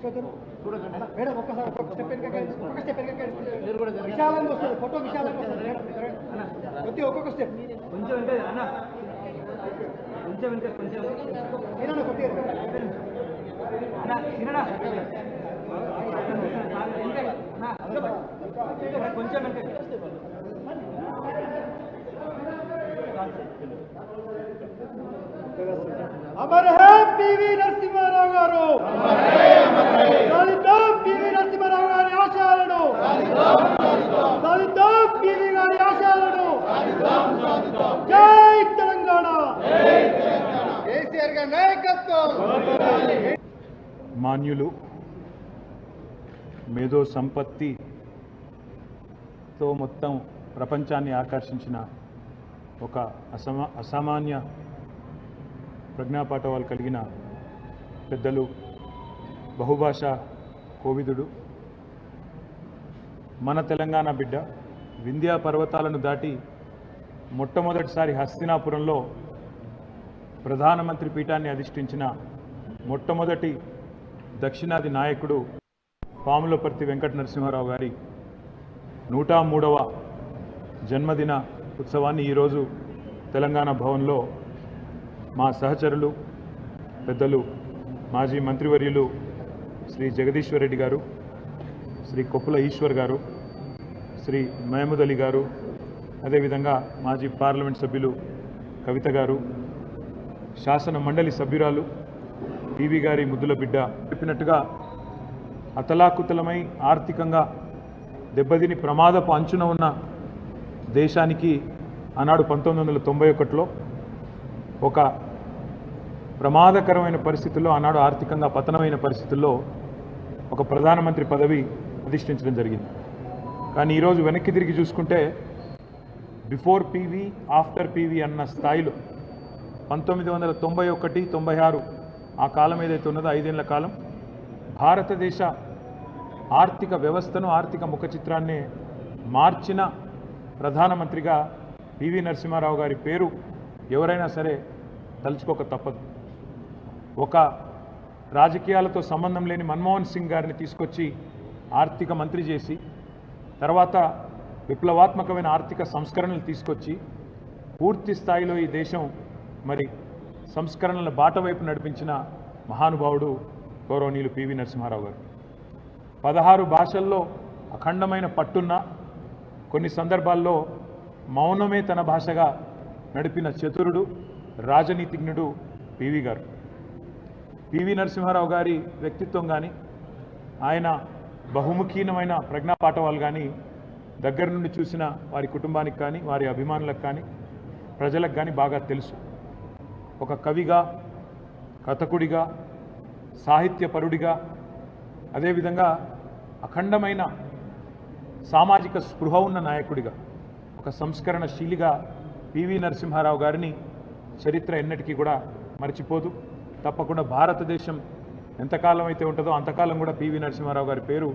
Madam ఒక్కసారి విశాలంగా వస్తుంది ఫోటో విశాలంగా వస్తుంది ప్రతి ఒక్కొక్క స్టెప్ కొంచెం అన్న కొంచెం కొంచెం కొంచెం अमर है पीवी नरसिंहाराव गारू सालिदां पीवी नरसिंहाराव गारी आशयाలను सालिदां पीवी गारी आशयाలను जय तेलंगाण केसीआर गारी नायकत्వం మాన్యులు మేధో సంపత్తితో మొత్తం ప్రపంచాన్ని ఆకర్షించిన ఒక అసామాన్య ప్రజ్ఞాపాఠవాలు కలిగిన పెద్దలు బహుభాషా కోవిదుడు మన తెలంగాణ బిడ్డ వింధ్యా పర్వతాలను దాటి మొట్టమొదటిసారి హస్తినాపురంలో ప్రధానమంత్రి పీఠాన్ని అధిష్ఠించిన మొట్టమొదటి దక్షిణాది నాయకుడు పాములపర్తి వెంకట నరసింహారావు గారి 103వ జన్మదిన ఉత్సవాన్ని ఈరోజు తెలంగాణ భవన్లో మా సహచరులు పెద్దలు మాజీ మంత్రివర్యులు శ్రీ జగదీశ్వర్ రెడ్డి గారు, శ్రీ కొప్పుల ఈశ్వర్ గారు, శ్రీ మహమూద్ అలీ గారు, అదేవిధంగా మాజీ పార్లమెంట్ సభ్యులు కవిత గారు, శాసన మండలి సభ్యురాలు టీవీ గారి ముద్దుల బిడ్డ చెప్పినట్టుగా అతలాకుతలమై ఆర్థికంగా దెబ్బతిని ప్రమాదపు అంచున ఉన్న దేశానికి ఆనాడు 1991లో ఒక ప్రమాదకరమైన పరిస్థితుల్లో ఆనాడు ఆర్థికంగా పతనమైన పరిస్థితుల్లో ఒక ప్రధానమంత్రి పదవి అధిష్ఠించడం జరిగింది. కానీ ఈరోజు వెనక్కి తిరిగి చూసుకుంటే బిఫోర్ పీవీ ఆఫ్టర్ పీవీ అన్న స్థాయిలో 1991, 96 ఆ కాలం ఏదైతే ఉన్నదో 5 ఏళ్ల కాలం భారతదేశ ఆర్థిక వ్యవస్థను ఆర్థిక ముఖ చిత్రాన్ని మార్చిన ప్రధానమంత్రిగా పివి నరసింహారావు గారి పేరు ఎవరైనా సరే తలుచుకోక తప్పదు. ఒక రాజకీయాలతో సంబంధం లేని మన్మోహన్ సింగ్ గారిని తీసుకొచ్చి ఆర్థిక మంత్రి చేసి తర్వాత విప్లవాత్మకమైన ఆర్థిక సంస్కరణలు తీసుకొచ్చి పూర్తి స్థాయిలో ఈ దేశం మరి సంస్కరణల బాట వైపు నడిపించిన మహానుభావుడు గౌరవనీయులు పివి నరసింహారావు గారు. 16 భాషల్లో అఖండమైన పట్టున్న కొన్ని సందర్భాల్లో మౌనమే తన భాషగా నడిపిన చతురుడు రాజనీతిజ్ఞుడు పివి గారు. పివి నరసింహారావు గారి వ్యక్తిత్వం కానీ ఆయన బహుముఖీనమైన ప్రజ్ఞాపాఠవాలు కానీ దగ్గర నుండి చూసిన వారి కుటుంబానికి కానీ వారి అభిమానులకు కానీ ప్రజలకు కానీ బాగా తెలుసు. ఒక కవిగా, కథకుడిగా, సాహిత్యపరుడిగా, అదేవిధంగా అఖండమైన సామాజిక స్పృహ ఉన్న నాయకుడిగా, ఒక సంస్కరణశీలిగా పివి నరసింహారావు గారిని చరిత్ర ఎన్నటికీ కూడా మర్చిపోదు. తప్పకుండా భారతదేశం ఎంతకాలం అయితే ఉంటుందో అంతకాలం కూడా పివి నరసింహారావు గారి పేరు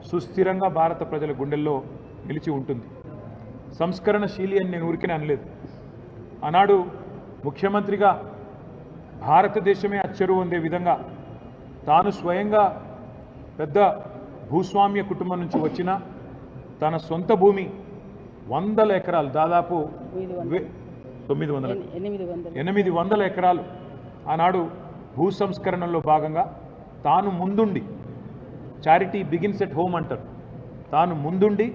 సుస్థిరంగా భారత ప్రజల గుండెల్లో నిలిచి ఉంటుంది. సంస్కరణశీలి అని నేను ఊరికనే అనలేదు. ఆనాడు ముఖ్యమంత్రిగా భారతదేశమే అచ్చరు పొందే విధంగా తాను స్వయంగా పెద్ద భూస్వామ్య కుటుంబం నుంచి వచ్చిన తన సొంత భూమి 100 ఎకరాలు, దాదాపు 800 ఎకరాలు ఆనాడు భూ సంస్కరణలో భాగంగా తాను ముందుండి, చారిటీ బిగిన్స్ ఎట్ హోమ్ అంటారు, తాను ముందుండి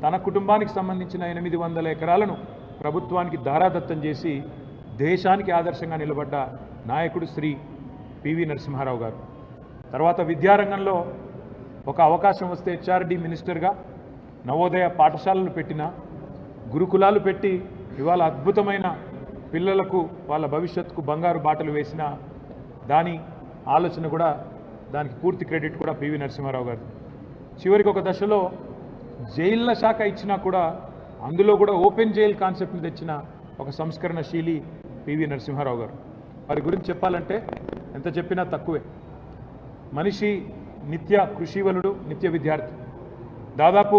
తన కుటుంబానికి సంబంధించిన 800 ఎకరాలను ప్రభుత్వానికి దారాదత్తం చేసి దేశానికి ఆదర్శంగా నిలబడ్డ నాయకుడు శ్రీ పివి నరసింహారావు గారు. తర్వాత విద్యారంగంలో ఒక అవకాశం వస్తే హెచ్ఆర్డి మినిస్టర్గా నవోదయ పాఠశాలలు పెట్టిన, గురుకులాలు పెట్టి ఇవాళ అద్భుతమైన పిల్లలకు వాళ్ళ భవిష్యత్తుకు బంగారు బాటలు వేసిన దాని ఆలోచన కూడా, దానికి పూర్తి క్రెడిట్ కూడా పివి నరసింహారావు గారు. చివరికి ఒక దశలో జైళ్ళ శాఖ ఇచ్చినా కూడా అందులో కూడా ఓపెన్ జైల్ కాన్సెప్ట్ని తెచ్చిన ఒక సంస్కరణశీలి పివి నరసింహారావు గారు. వారి గురించి చెప్పాలంటే ఎంత చెప్పినా తక్కువే. మనిషి నిత్య కృషివలుడు, నిత్య విద్యార్థి. దాదాపు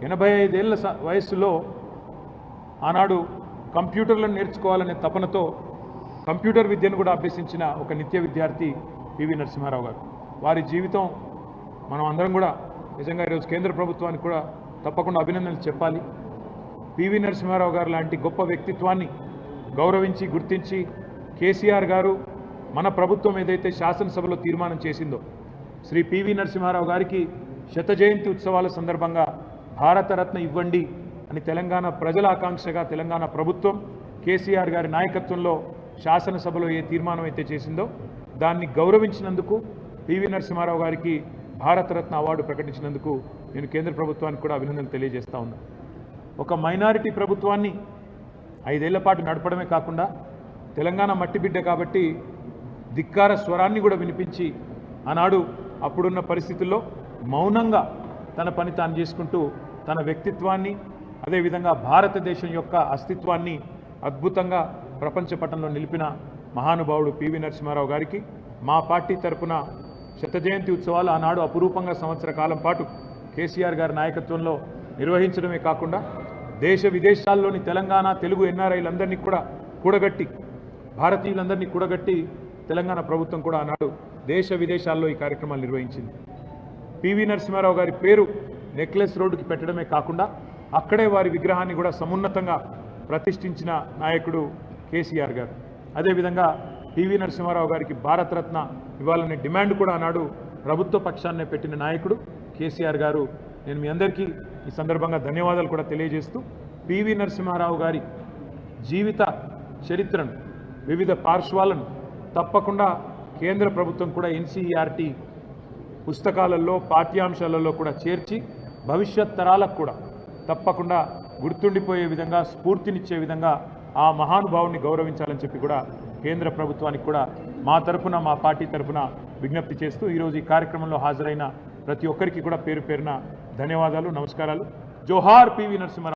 85 ఏళ్ల వయస్సులో ఆనాడు కంప్యూటర్లను నేర్చుకోవాలనే తపనతో కంప్యూటర్ విద్యను కూడా అభ్యసించిన ఒక నిత్య విద్యార్థి పివి నరసింహారావు గారు. వారి జీవితం మనం అందరం కూడా నిజంగా ఈరోజు కేంద్ర ప్రభుత్వానికి కూడా తప్పకుండా అభినందనలు చెప్పాలి. పివి నరసింహారావు గారు లాంటి గొప్ప వ్యక్తిత్వాన్ని గౌరవించి గుర్తించి కేసీఆర్ గారు మన ప్రభుత్వం ఏదైతే శాసనసభలో తీర్మానం చేసిందో శ్రీ పివి నరసింహారావు గారికి శత జయంతి ఉత్సవాల సందర్భంగా భారతరత్న ఇవ్వండి అని తెలంగాణ ప్రజల ఆకాంక్షగా తెలంగాణ ప్రభుత్వం కేసీఆర్ గారి నాయకత్వంలో శాసనసభలో ఏ తీర్మానం అయితే చేసిందో దాన్ని గౌరవించినందుకు పివి నరసింహారావు గారికి భారతరత్న అవార్డు ప్రకటించినందుకు నేను కేంద్ర ప్రభుత్వానికి కూడా అభినందనలు తెలియజేస్తా ఉన్నా. ఒక మైనారిటీ ప్రభుత్వాన్ని 5 ఏళ్ల పాటు నడపడమే కాకుండా తెలంగాణ మట్టిబిడ్డ కాబట్టి ధిక్కార స్వరాన్ని కూడా వినిపించి ఆనాడు అప్పుడున్న పరిస్థితుల్లో మౌనంగా తన పని తాను చేసుకుంటూ తన వ్యక్తిత్వాన్ని అదేవిధంగా భారతదేశం యొక్క అస్తిత్వాన్ని అద్భుతంగా ప్రపంచ పటంలో నిలిపిన మహానుభావుడు పివి నరసింహారావు గారికి మా పార్టీ తరపున శత జయంతి ఉత్సవాలు ఆనాడు అపురూపంగా సంవత్సర కాలం పాటు కేసీఆర్ గారి నాయకత్వంలో నిర్వహించడమే కాకుండా దేశ విదేశాల్లోని తెలంగాణ తెలుగు ఎన్ఆర్ఐలందరినీ కూడా కూడగట్టి భారతీయులందరినీ కూడగట్టి తెలంగాణ ప్రభుత్వం కూడా ఆనాడు దేశ విదేశాల్లో ఈ కార్యక్రమాలు నిర్వహించింది. పివి నరసింహారావు గారి పేరు నెక్లెస్ రోడ్డుకి పెట్టడమే కాకుండా అక్కడే వారి విగ్రహాన్ని కూడా సమున్నతంగా ప్రతిష్ఠించిన నాయకుడు కేసీఆర్ గారు. అదేవిధంగా పివి నరసింహారావు గారికి భారతరత్న ఇవ్వాలనే డిమాండ్ కూడా ఆనాడు ప్రభుత్వ పక్షాన్నే పెట్టిన నాయకుడు కేసీఆర్ గారు. నేను మీ అందరికీ ఈ సందర్భంగా ధన్యవాదాలు కూడా తెలియజేస్తూ పివి నరసింహారావు గారి జీవిత చరిత్రను వివిధ పార్శ్వాలను తప్పకుండా కేంద్ర ప్రభుత్వం కూడా ఎన్సీఈఆర్టీ పుస్తకాలలో పాఠ్యాంశాలలో కూడా చేర్చి భవిష్యత్ తరాలకు కూడా తప్పకుండా గుర్తుండిపోయే విధంగా స్ఫూర్తినిచ్చే విధంగా ఆ మహానుభావుని గౌరవించాలని చెప్పి కూడా కేంద్ర ప్రభుత్వానికి కూడా మా తరఫున మా పార్టీ తరఫున విజ్ఞప్తి చేస్తూ ఈరోజు ఈ కార్యక్రమంలో హాజరైన ప్రతి ఒక్కరికి కూడా పేరు పేరున ధన్యవాదాలు, నమస్కారాలు. జోహార్ పివి నరసింహారావు.